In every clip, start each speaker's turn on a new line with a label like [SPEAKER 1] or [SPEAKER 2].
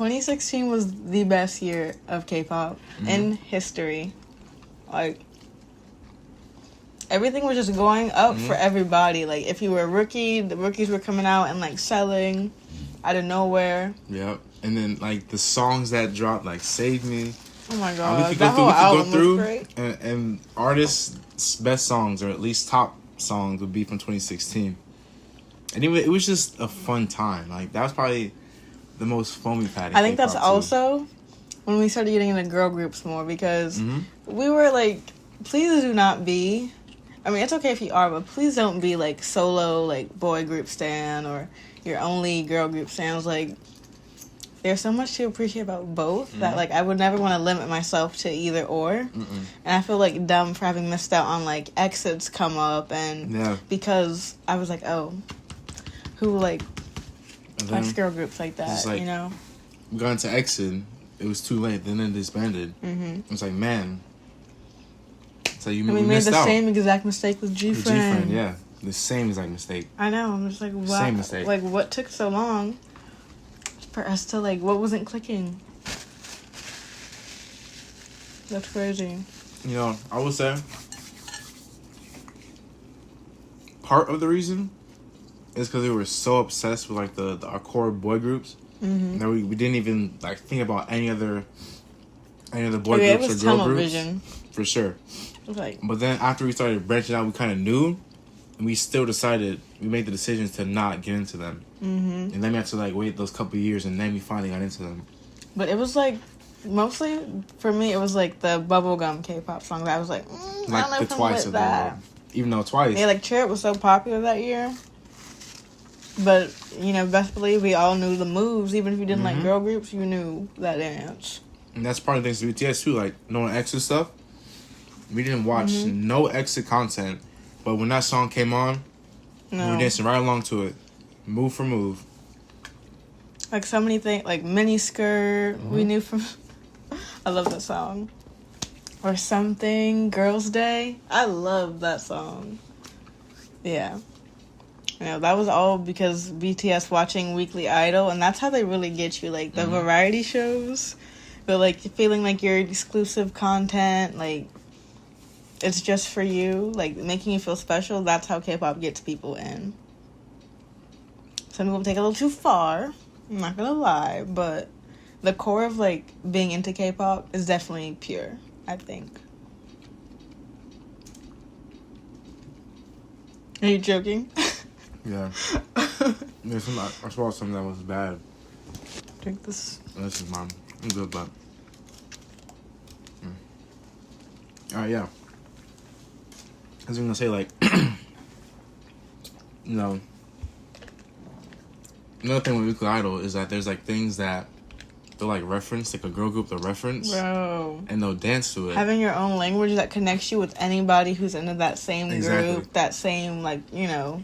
[SPEAKER 1] 2016 was the best year of K-pop in history. Like, everything was just going up for everybody. Like, if you were a rookie, the rookies were coming out and, like, selling out of nowhere.
[SPEAKER 2] Yep. And then, like, the songs that dropped, like, Save Me.
[SPEAKER 1] Oh, my God.
[SPEAKER 2] We
[SPEAKER 1] That whole album was great.
[SPEAKER 2] And artists' best songs, or at least top songs, would be from 2016. And it was just a fun time. Like, that was probably the most foamy pad.
[SPEAKER 1] I think that's also when we started getting into girl groups more, because we were like, please do not be, I mean, it's okay if you are, but please don't be like solo, like boy group stan, or your only girl group stans. Like, there's so much to appreciate about both that, like, I would never want to limit myself to either or. And I feel like dumb for having missed out on like exits come up, and because I was like, oh, who like likes girl groups like that, like, you know?
[SPEAKER 2] We got into Exit, it was too late, then it disbanded. It's like, man. So you
[SPEAKER 1] we made the same exact mistake with G-Friend.
[SPEAKER 2] Yeah. The same exact mistake.
[SPEAKER 1] I know, I'm just like, what?
[SPEAKER 2] Same mistake.
[SPEAKER 1] Like, what took so long for us to, like, what wasn't clicking? That's crazy.
[SPEAKER 2] You know, I would say part of the reason is because we were so obsessed with like our core boy groups that we didn't even like think about any other boy groups or girl groups. Vision. For sure.
[SPEAKER 1] Like,
[SPEAKER 2] but then after we started branching out, we kind of knew, and we still decided, we made the decision to not get into them. And then we had to like wait those couple of years, and then we finally got into them.
[SPEAKER 1] But it was like, mostly for me, it was like the bubblegum K-pop song that I was like,
[SPEAKER 2] like
[SPEAKER 1] I don't know
[SPEAKER 2] the Twice of that. Even though Twice.
[SPEAKER 1] Yeah, like Cherub was so popular that year. But, you know, best believe we all knew the moves. Even if you didn't like girl groups, you knew that dance.
[SPEAKER 2] And that's part of the things with BTS too, like knowing Exit stuff. We didn't watch no Exit content, but when that song came on, we were dancing right along to it, move for move.
[SPEAKER 1] Like so many things, like Mini Skirt, we knew from. I love that song. Or Something, Girls' Day. I love that song. Yeah. You know, that was all because BTS watching Weekly Idol, and that's how they really get you, like, the variety shows. But, like, feeling like you're exclusive content, like, it's just for you, like, making you feel special. That's how K-pop gets people in. Some people take it a little too far, I'm not gonna lie, but the core of, like, being into K-pop is definitely pure, I think. Are you joking?
[SPEAKER 2] Yeah. I saw something that was bad.
[SPEAKER 1] Drink this.
[SPEAKER 2] This is mine. I'm good, but. Alright, yeah. I was gonna say, like, you know, another thing with Weekly Idol is that there's, like, things that they'll, like, reference, like a girl group, they'll reference.
[SPEAKER 1] Bro.
[SPEAKER 2] And they'll dance to it.
[SPEAKER 1] Having your own language that connects you with anybody who's into that same group, that same, like, you know.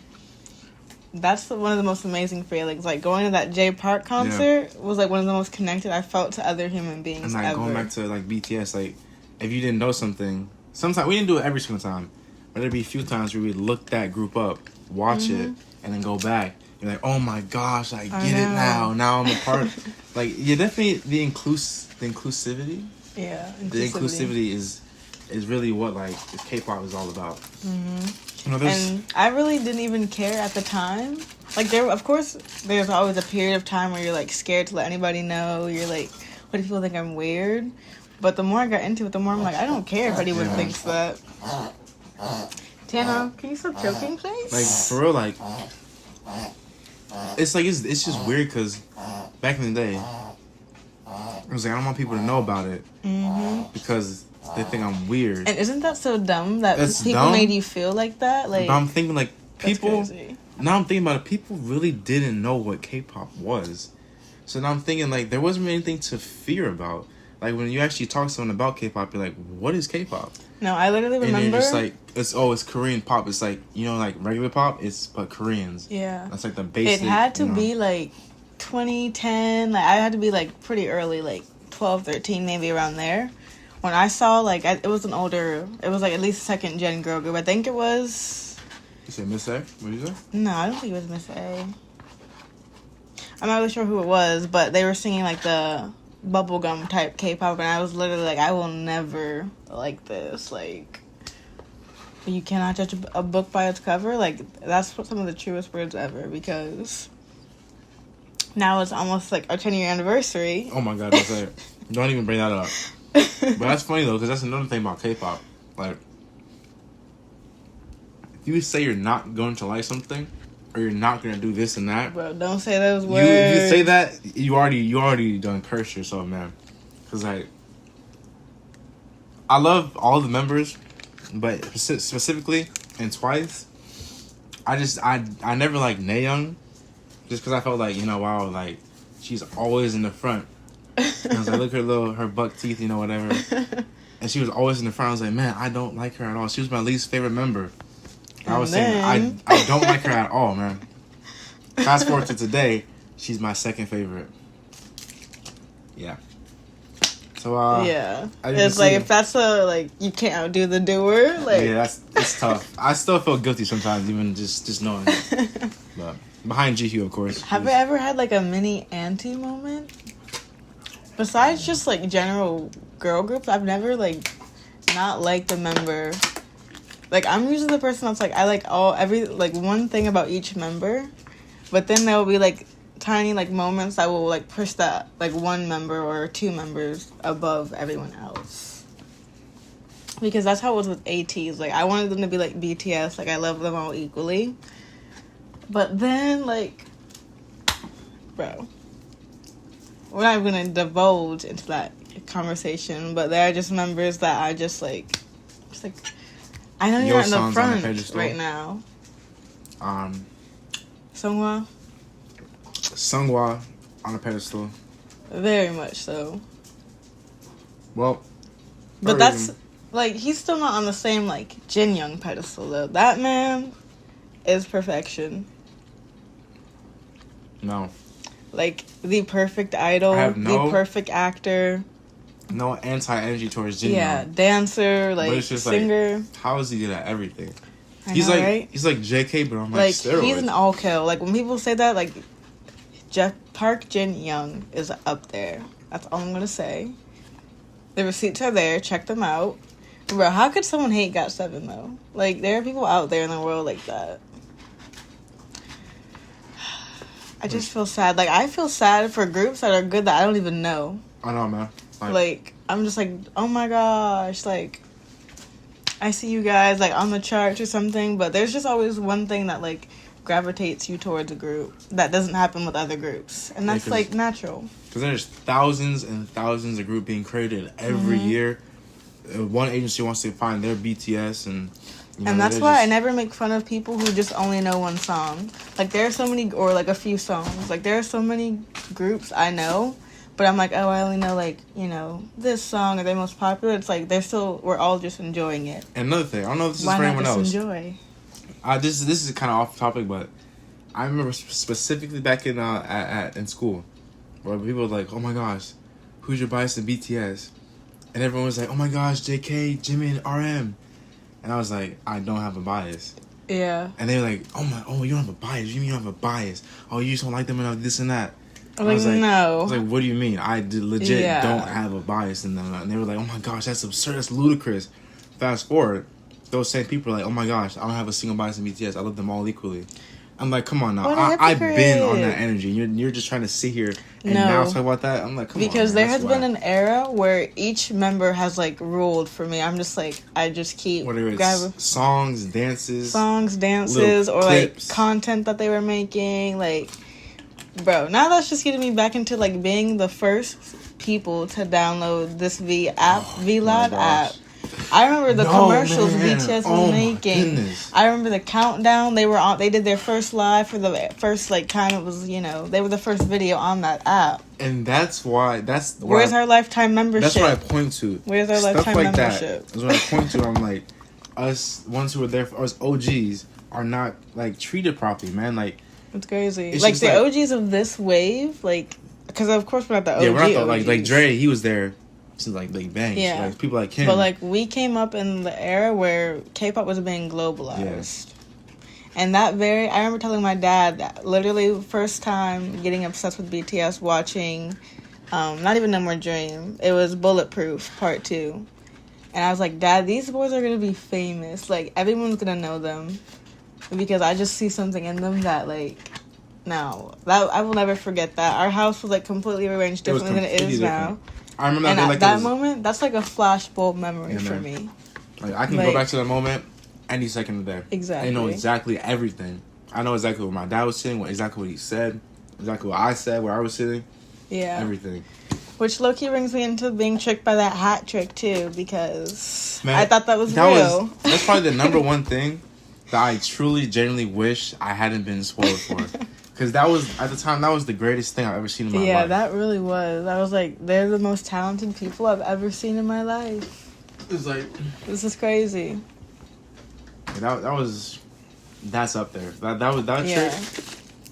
[SPEAKER 1] That's one of the most amazing feelings. Like, going to that J Park concert was, like, one of the most connected I felt to other human beings
[SPEAKER 2] and, like,
[SPEAKER 1] ever.
[SPEAKER 2] Going back to, like, BTS, like, if you didn't know something, sometimes, we didn't do it every single time, but there'd be a few times where we'd look that group up, watch it, and then go back. You're like, oh my gosh, I get it now. Now I'm a part of, like, yeah, definitely the inclusivity. Yeah, the inclusivity is really what, like, K-pop is all about. You know,
[SPEAKER 1] and I really didn't even care at the time. Like, of course, there's always a period of time where you're, like, scared to let anybody know. You're like, what if people think I'm weird? But the more I got into it, the more I'm like, I don't care if anyone thinks that. Tana, can you stop choking, please?
[SPEAKER 2] Like, for real, like, it's like, it's just weird because back in the day, it was like, I don't want people to know about it because they think I'm weird.
[SPEAKER 1] And isn't that so dumb that people made you feel like that? Like,
[SPEAKER 2] but I'm thinking, like, people, now I'm thinking about it, people really didn't know what K-pop was. So now I'm thinking, like, there wasn't anything to fear about. Like, when you actually talk to someone about K-pop, you're like, what is K-pop?
[SPEAKER 1] No, I literally remember.
[SPEAKER 2] And it's just like, it's Korean pop. It's like, you know, like regular pop, but Koreans.
[SPEAKER 1] Yeah.
[SPEAKER 2] That's like the basic.
[SPEAKER 1] It had to be like 2010. Like, I had to be like pretty early, like 12, 13, maybe around there. When I saw, like, it was like at least second gen girl group. I think it was.
[SPEAKER 2] You said Miss A? What did you say?
[SPEAKER 1] No, I don't think it was Miss A. I'm not really sure who it was, but they were singing like the bubblegum type K-pop, and I was literally like, I will never like this. Like, you cannot judge a book by its cover. Like, that's some of the truest words ever, because now it's almost like our 10-year anniversary.
[SPEAKER 2] Oh my god, that's it. Don't even bring that up. But that's funny though, because that's another thing about K-pop. Like, if you say you're not going to like something, or you're not going to do this and that,
[SPEAKER 1] Bro, don't say those words.
[SPEAKER 2] If you say that, you already done cursed yourself, man. Because like, I love all the members, but specifically in Twice, I never liked Nayoung, just because I felt like, you know, wow, like, she's always in the front. And I was like, look at her buck teeth, you know, whatever. And she was always in the front. I was like, man, I don't like her at all. She was my least favorite member. And I was saying, I don't like her at all, man. Fast forward to today, she's my second favorite. Yeah. So,
[SPEAKER 1] yeah. It's like, if that's like, you can't outdo the doer. Like,
[SPEAKER 2] yeah, it's tough. I still feel guilty sometimes, even just knowing it. But behind GQ, of course.
[SPEAKER 1] Have you ever had like a mini anti moment? Besides just like general girl groups, I've never like not liked a member. Like, I'm usually the person that's like, I like one thing about each member, but then there will be like tiny like moments that will like push that like one member or two members above everyone else. Because that's how it was with ATs. Like, I wanted them to be like BTS. Like, I love them all equally. But then, like, bro, we're not going to divulge into that conversation, but there are just members that I just like, I know you're in the front right now. Seonghwa
[SPEAKER 2] on a pedestal.
[SPEAKER 1] Very much so.
[SPEAKER 2] Well,
[SPEAKER 1] but that's like, he's still not on the same like Jin Young pedestal though. That man is perfection.
[SPEAKER 2] No.
[SPEAKER 1] Like, the perfect idol, the perfect actor.
[SPEAKER 2] No anti-energy towards Jin Young.
[SPEAKER 1] Yeah, dancer, like, but it's just singer.
[SPEAKER 2] Like, how is he good at everything?
[SPEAKER 1] He's like
[SPEAKER 2] JK, but on like steroids.
[SPEAKER 1] He's an all kill. Like, when people say that, like, Park Jin Young is up there. That's all I'm gonna say. The receipts are there. Check them out. Bro, how could someone hate GOT7 though? Like, there are people out there in the world like that. I just feel sad. Like, I feel sad for groups that are good that I don't even know.
[SPEAKER 2] I know, man.
[SPEAKER 1] Like, I'm just like, oh my gosh, like, I see you guys, like, on the charts or something, but there's just always one thing that, like, gravitates you towards a group that doesn't happen with other groups. And that's, like, natural.
[SPEAKER 2] Because there's thousands and thousands of groups being created every year. One agency wants to find their BTS, and you know,
[SPEAKER 1] and that's why I never make fun of people who just only know one song. Like, there are so many, or like a few songs. Like, there are so many groups I know, but I'm like, oh, I only know, like, you know, this song or their most popular. It's like, we're all just enjoying it.
[SPEAKER 2] And another thing, I don't know if this is for anyone else.
[SPEAKER 1] Enjoy?
[SPEAKER 2] This is kind of off topic, but I remember specifically back in school, where people were like, oh my gosh, who's your bias in BTS? And everyone was like, oh my gosh, JK, Jimin, RM. And I was like, I don't have a bias.
[SPEAKER 1] Yeah.
[SPEAKER 2] And they were like, you don't have a bias. You mean you don't have a bias? Oh, you just don't like them enough, this and that.
[SPEAKER 1] I was like, no.
[SPEAKER 2] I was like, what do you mean? I legit don't have a bias in them. And they were like, oh my gosh, that's absurd. That's ludicrous. Fast forward, those same people are like, oh my gosh, I don't have a single bias in BTS. I love them all equally. I'm like, come on now. I've been on that energy. You're just trying to sit here and now talk about that? I'm like, come on.
[SPEAKER 1] Because there has been an era where each member has, like, ruled for me. I'm just like, I just keep grabbing
[SPEAKER 2] songs, dances,
[SPEAKER 1] or, like, content that they were making. Like, bro, now that's just getting me back into, like, being the first people to download this VLOD app. I remember the commercials BTS was making. I remember the countdown. They did their first live for the first, like, kind of was, you know, they were the first video on that app.
[SPEAKER 2] And where's
[SPEAKER 1] our lifetime membership?
[SPEAKER 2] That's what I point to.
[SPEAKER 1] Where's our lifetime membership?
[SPEAKER 2] That's what I point to. I'm like, us ones who are there for us OGs are not, like, treated properly, man. Like,
[SPEAKER 1] it's crazy. It's like, the OGs of this wave, like, because of course we're not the OG.
[SPEAKER 2] Yeah, we're not the, like Dre, he was there since like Bang.
[SPEAKER 1] Yeah.
[SPEAKER 2] Like, people like him.
[SPEAKER 1] But, like, we came up in the era where K-pop was being globalized. And I remember telling my dad that literally first time getting obsessed with BTS, watching, not even No More Dream. It was Bulletproof Part 2. And I was like, Dad, these boys are going to be famous. Like, everyone's going to know them. Because I just see something in them that, like, no. I will never forget that. Our house was, like, completely arranged differently than it is now.
[SPEAKER 2] I remember
[SPEAKER 1] and
[SPEAKER 2] that.
[SPEAKER 1] At that moment, that's, like, a flashbulb memory for me.
[SPEAKER 2] Like, I can go back to that moment any second of the day.
[SPEAKER 1] Exactly.
[SPEAKER 2] I know exactly everything. I know exactly what my dad was saying, exactly what he said, exactly what I said, where I was sitting.
[SPEAKER 1] Yeah.
[SPEAKER 2] Everything. Which
[SPEAKER 1] low-key brings me into being tricked by that hat trick, too, because I thought that was real.
[SPEAKER 2] That's probably the number one thing that I truly, genuinely wish I hadn't been spoiled for. Because that was, at the time, that was the greatest thing I've ever seen in my life.
[SPEAKER 1] Yeah, that really was. I was like, they're the most talented people I've ever seen in my life.
[SPEAKER 2] It's like...
[SPEAKER 1] This is crazy.
[SPEAKER 2] That's up there. That trick.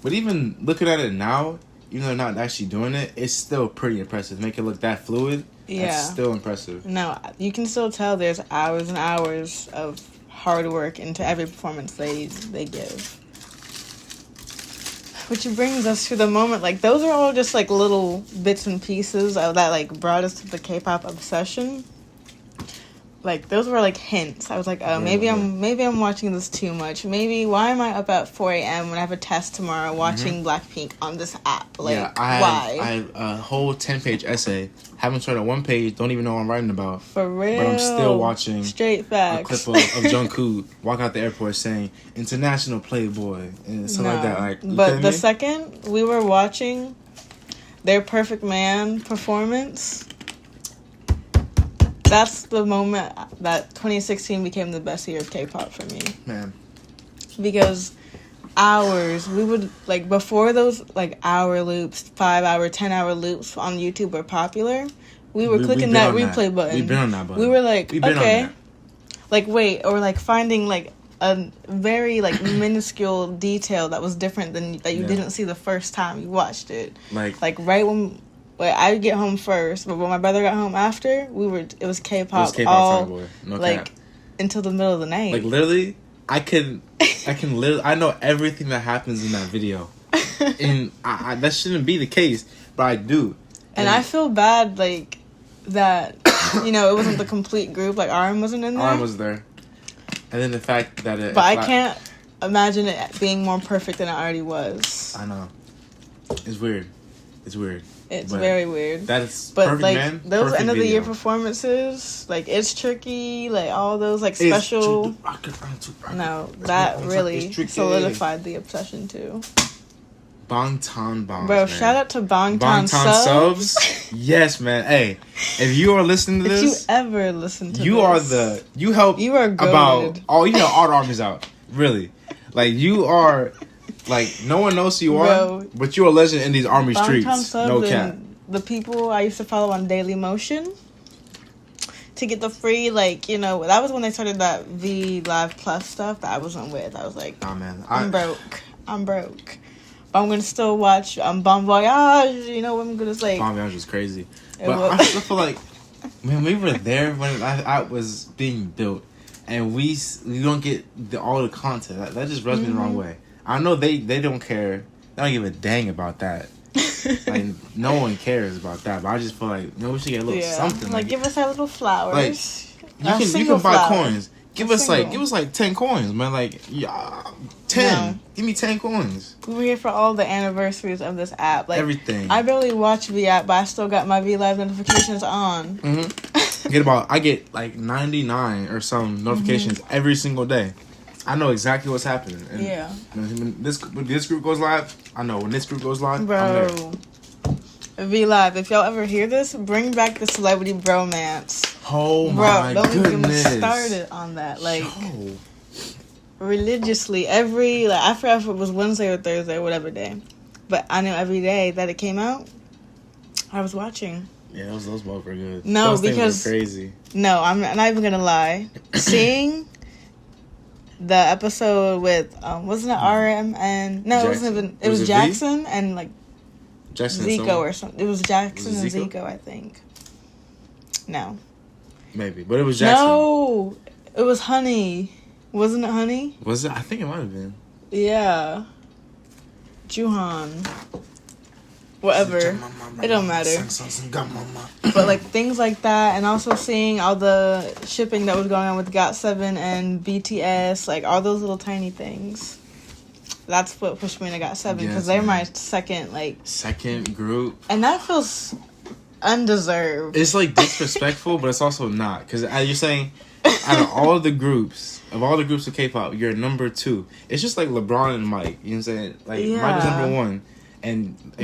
[SPEAKER 2] But even looking at it now... Even though they're not actually doing it, it's still pretty impressive. Make it look that fluid. Yeah. That's still impressive.
[SPEAKER 1] No, you can still tell there's hours and hours of hard work into every performance they give. Which brings us to the moment, like, those are all just, like, little bits and pieces of that, like, brought us to the K-pop obsession. Like, those were, like, hints. I was like, oh, maybe I'm watching this too much. Maybe, why am I up at 4 a.m. when I have a test tomorrow watching Blackpink on this app? Like, why?
[SPEAKER 2] I have a whole 10-page essay. Haven't started one page. Don't even know what I'm writing about.
[SPEAKER 1] For real.
[SPEAKER 2] But I'm still watching
[SPEAKER 1] straight facts.
[SPEAKER 2] A clip of Jungkook walk out the airport saying, "International Playboy," and something like that. Like,
[SPEAKER 1] but the second we were watching their Perfect Man performance... That's the moment that 2016 became the best year of K-pop for me.
[SPEAKER 2] Man.
[SPEAKER 1] Because we would, like, before those, like, hour loops, 5-hour, 10-hour loops on YouTube were popular, we were clicking that replay button.
[SPEAKER 2] We've been on that button.
[SPEAKER 1] We were like, okay. Like, wait, or, like, finding, like, a very, like, minuscule detail that was different than, that you didn't see the first time you watched it. Like right when... But I would get home first, but when my brother got home after, it was K-pop all, like, until the middle of the night.
[SPEAKER 2] Like, literally, I know everything that happens in that video. And that shouldn't be the case, but I do.
[SPEAKER 1] And I feel bad, like, that, you know, it wasn't the complete group, like, RM wasn't in there.
[SPEAKER 2] RM was there. And then the fact that
[SPEAKER 1] But I can't imagine it being more perfect than it already was.
[SPEAKER 2] I know. It's weird.
[SPEAKER 1] It's very weird.
[SPEAKER 2] That's
[SPEAKER 1] but
[SPEAKER 2] Perfect
[SPEAKER 1] like
[SPEAKER 2] Man,
[SPEAKER 1] those end of the
[SPEAKER 2] video.
[SPEAKER 1] year performances, like It's Tricky, like all those like special. No, that really solidified the obsession too.
[SPEAKER 2] Bangtan Bombs.
[SPEAKER 1] Bro,
[SPEAKER 2] man.
[SPEAKER 1] shout out to Bangtan subs.
[SPEAKER 2] Yes, man. Hey, if you are listening to this,
[SPEAKER 1] if you ever listen to
[SPEAKER 2] you
[SPEAKER 1] this,
[SPEAKER 2] you help.
[SPEAKER 1] You are goated.
[SPEAKER 2] You help all the armies out. Really, like you are. Like, no one knows who you are, but you're a legend in these army streets. No cap.
[SPEAKER 1] The people I used to follow on Daily Motion to get the free, like, you know, that was when they started that V Live Plus stuff that I wasn't with. I was like,
[SPEAKER 2] nah, man.
[SPEAKER 1] I'm broke. But I'm going to still watch Bon Voyage, you know what I'm going to say.
[SPEAKER 2] Bon Voyage was crazy. But I still feel like, man, we were there when I was being built, and we don't get all the content. That just rubs me the wrong way. I know they don't care. They don't give a dang about that. Like, no one cares about that. But I just feel like, we should get a little something.
[SPEAKER 1] Like, give us our little flowers.
[SPEAKER 2] Like, you can buy coins. Give us like 10 coins, man. Like, 10. No. Give me 10 coins.
[SPEAKER 1] We were here for all the anniversaries of this app. Like,
[SPEAKER 2] everything.
[SPEAKER 1] I barely watch V app, but I still got my V Live notifications on.
[SPEAKER 2] I get like 99 or some notifications every single day. I know exactly what's happening. And when this group goes live, I know. When this group goes live,
[SPEAKER 1] bro, I'm there. V Live, if y'all ever hear this, bring back the celebrity bromance.
[SPEAKER 2] Oh my goodness.
[SPEAKER 1] Don't even get me started on that. Like, religiously, every, like, I forgot if it was Wednesday or Thursday or whatever day. But I knew every day that it came out, I was watching.
[SPEAKER 2] Yeah, those both were good.
[SPEAKER 1] No,
[SPEAKER 2] those
[SPEAKER 1] because...
[SPEAKER 2] things were crazy.
[SPEAKER 1] No, I'm not even going to lie. Seeing... the episode with wasn't it RM and no, Jackson. It wasn't even. It was Jackson and like
[SPEAKER 2] Jackson
[SPEAKER 1] Zico or something. It was Jackson and Zico, I think. No,
[SPEAKER 2] maybe, but it was Jackson.
[SPEAKER 1] No, it was Honey. Wasn't it Honey?
[SPEAKER 2] Was it? I think it might have been.
[SPEAKER 1] Yeah. Juhan. Whatever. It don't matter. But like things like that, and also seeing all the shipping that was going on with GOT7 and BTS, like all those little tiny things. That's what pushed me to GOT7 because they're my second
[SPEAKER 2] group.
[SPEAKER 1] And that feels undeserved.
[SPEAKER 2] It's like disrespectful, but it's also not. Because you're saying, out of all the groups of K-pop, you're number 2. It's just like LeBron and Mike. You know what I'm saying? Like, Mike is number 1.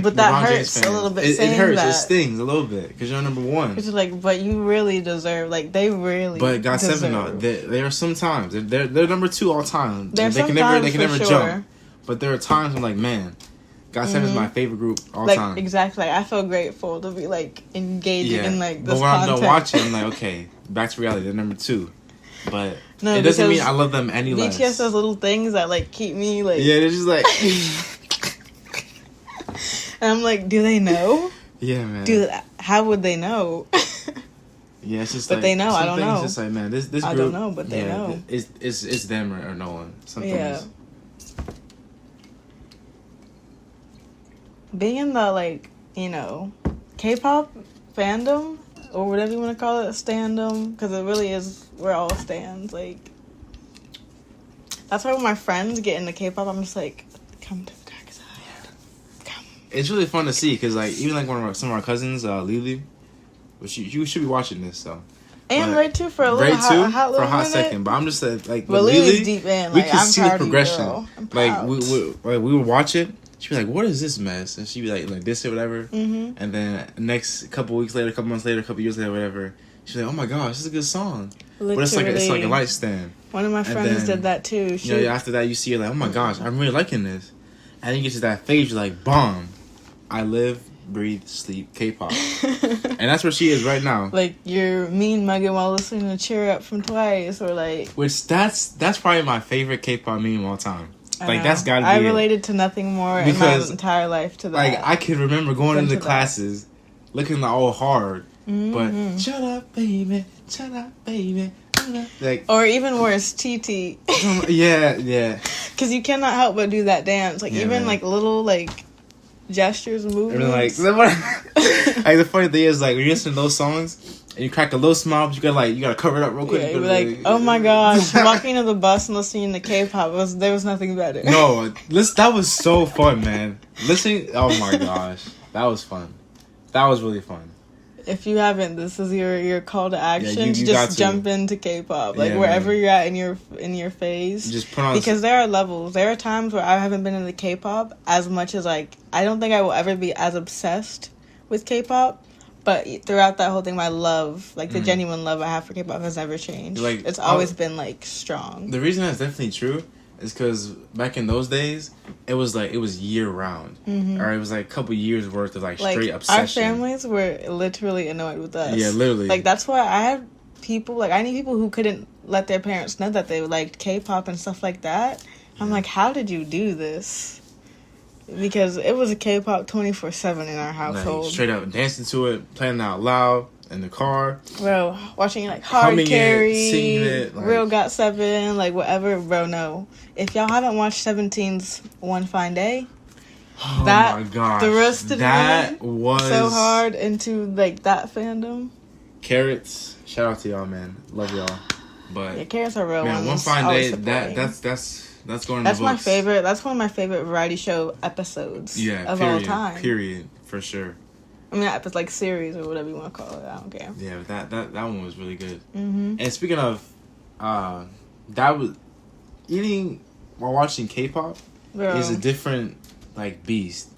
[SPEAKER 1] But that hurts a little bit.
[SPEAKER 2] It hurts. It stings a little bit because you're number 1.
[SPEAKER 1] It's like, but you really deserve. Like they really.
[SPEAKER 2] But GOT7, there are some times they're number 2 all time. They can never jump. But there are times I'm like, man, GOT7 is my favorite group all time.
[SPEAKER 1] Exactly. Like, I feel grateful to be like engaging in like this
[SPEAKER 2] content. But when
[SPEAKER 1] content.
[SPEAKER 2] I'm done watching, I'm like, okay, back to reality. They're number 2. But it doesn't mean I love them any less.
[SPEAKER 1] BTS does little things that like keep me like.
[SPEAKER 2] Yeah, they're just like.
[SPEAKER 1] And I'm like, do they know?
[SPEAKER 2] Yeah, man.
[SPEAKER 1] How would they know?
[SPEAKER 2] Yeah, it's just
[SPEAKER 1] but
[SPEAKER 2] like,
[SPEAKER 1] they know. I don't know.
[SPEAKER 2] It's just like, man, this group.
[SPEAKER 1] I don't know, but they know.
[SPEAKER 2] It's them or no one. Some things.
[SPEAKER 1] Being in the like, you know, K-pop fandom or whatever you want to call it, standom, because it really is. We're all stands. Like, that's why when my friends get into K-pop, I'm just like, come to.
[SPEAKER 2] It's really fun to see because, like, even like some of our cousins, Lily, which you should be watching this, so.
[SPEAKER 1] And Ray too for a little hot
[SPEAKER 2] second, but I'm just like,
[SPEAKER 1] but Lily's deep in. Like,
[SPEAKER 2] we can see the progression.
[SPEAKER 1] I'm
[SPEAKER 2] like we would watch it. She'd be like, "What is this mess?" And she'd be like this or whatever. Mm-hmm. And then next couple weeks later, couple months later, couple years later, whatever, she's like, "Oh my gosh, this is a good song." Literally. But it's like a light stand.
[SPEAKER 1] One of my friends did that too.
[SPEAKER 2] After that, you see her like, "Oh my gosh, I'm really liking this," and then you get to that phase, you're like, "Bomb." I live, breathe, sleep K-pop. And that's where she is right now.
[SPEAKER 1] Like, you're mean mugging while listening to Cheer Up from Twice, or like...
[SPEAKER 2] Which, that's probably my favorite K-pop meme of all time. Like, that's gotta be
[SPEAKER 1] I related to nothing more in my entire life to that.
[SPEAKER 2] Like, I can remember going into classes, looking all hard, but, shut up, baby, shut up, baby. Like,
[SPEAKER 1] or even worse, TT.
[SPEAKER 2] Yeah.
[SPEAKER 1] Because you cannot help but do that dance. Like, even, like, little, like... gestures and movements.
[SPEAKER 2] Like the funny thing is, like, when you listen to those songs and you crack a little smile, but you gotta cover it up real quick.
[SPEAKER 1] Yeah, you're like, oh my gosh, walking to the bus and listening to K-pop there was nothing better.
[SPEAKER 2] No, that was so fun, man. Listening, oh my gosh, that was fun. That was really fun.
[SPEAKER 1] If you haven't, this is your call to action. You just jump into K-pop, like wherever you're at in your phase.
[SPEAKER 2] Just put on
[SPEAKER 1] because there are levels. There are times where I haven't been into K-pop as much as like I don't think I will ever be as obsessed with K-pop. But throughout that whole thing, my love, like the genuine love I have for K-pop, has never changed. Like it's always been like strong.
[SPEAKER 2] The reason that's definitely true is because back in those days, it was year round, or it was like a couple years worth of like straight obsession.
[SPEAKER 1] Our families were literally annoyed with us.
[SPEAKER 2] Yeah, literally.
[SPEAKER 1] Like that's why I had people like I knew people who couldn't let their parents know that they liked K-pop and stuff like that. I'm like, how did you do this? Because it was a K-pop 24/7 in our household.
[SPEAKER 2] Like, straight up dancing to it, playing it out loud in the car.
[SPEAKER 1] Bro, watching like Hard Carry,
[SPEAKER 2] singing it, like,
[SPEAKER 1] Real GOT7, like whatever. Bro, no. If y'all haven't watched 17's One Fine Day,
[SPEAKER 2] my gosh,
[SPEAKER 1] the roasted
[SPEAKER 2] that
[SPEAKER 1] me
[SPEAKER 2] was
[SPEAKER 1] so hard into like that fandom.
[SPEAKER 2] Carrots, shout out to y'all, man. Love y'all. But
[SPEAKER 1] yeah, Carrots are real ones.
[SPEAKER 2] One Fine Day, that's going.
[SPEAKER 1] That's my favorite. That's one of my favorite variety show episodes. Of all time.
[SPEAKER 2] Period, for sure.
[SPEAKER 1] I mean, it's like series or whatever you want to call it. I don't care.
[SPEAKER 2] Yeah, but that one was really good. Mm-hmm. And speaking of, that was eating while watching K-pop is a different like beast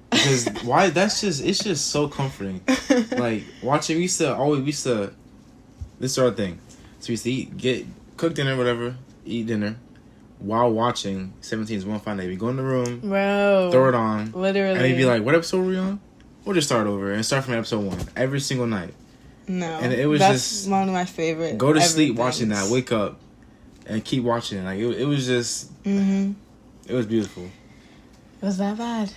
[SPEAKER 2] because it's just so comforting. Like watching, we used to this sort of thing. So we used to cook dinner, whatever, eat dinner while watching 17's One Fine Day. We go in the room,
[SPEAKER 1] bro,
[SPEAKER 2] throw it on,
[SPEAKER 1] literally,
[SPEAKER 2] and he'd be like, "What episode were we on?" We'll just start over and start from episode 1 every single night.
[SPEAKER 1] No,
[SPEAKER 2] and it was
[SPEAKER 1] that's one of my favorite.
[SPEAKER 2] Go to sleep watching that. Wake up and keep watching. Like it was just, it was beautiful.
[SPEAKER 1] It was that bad.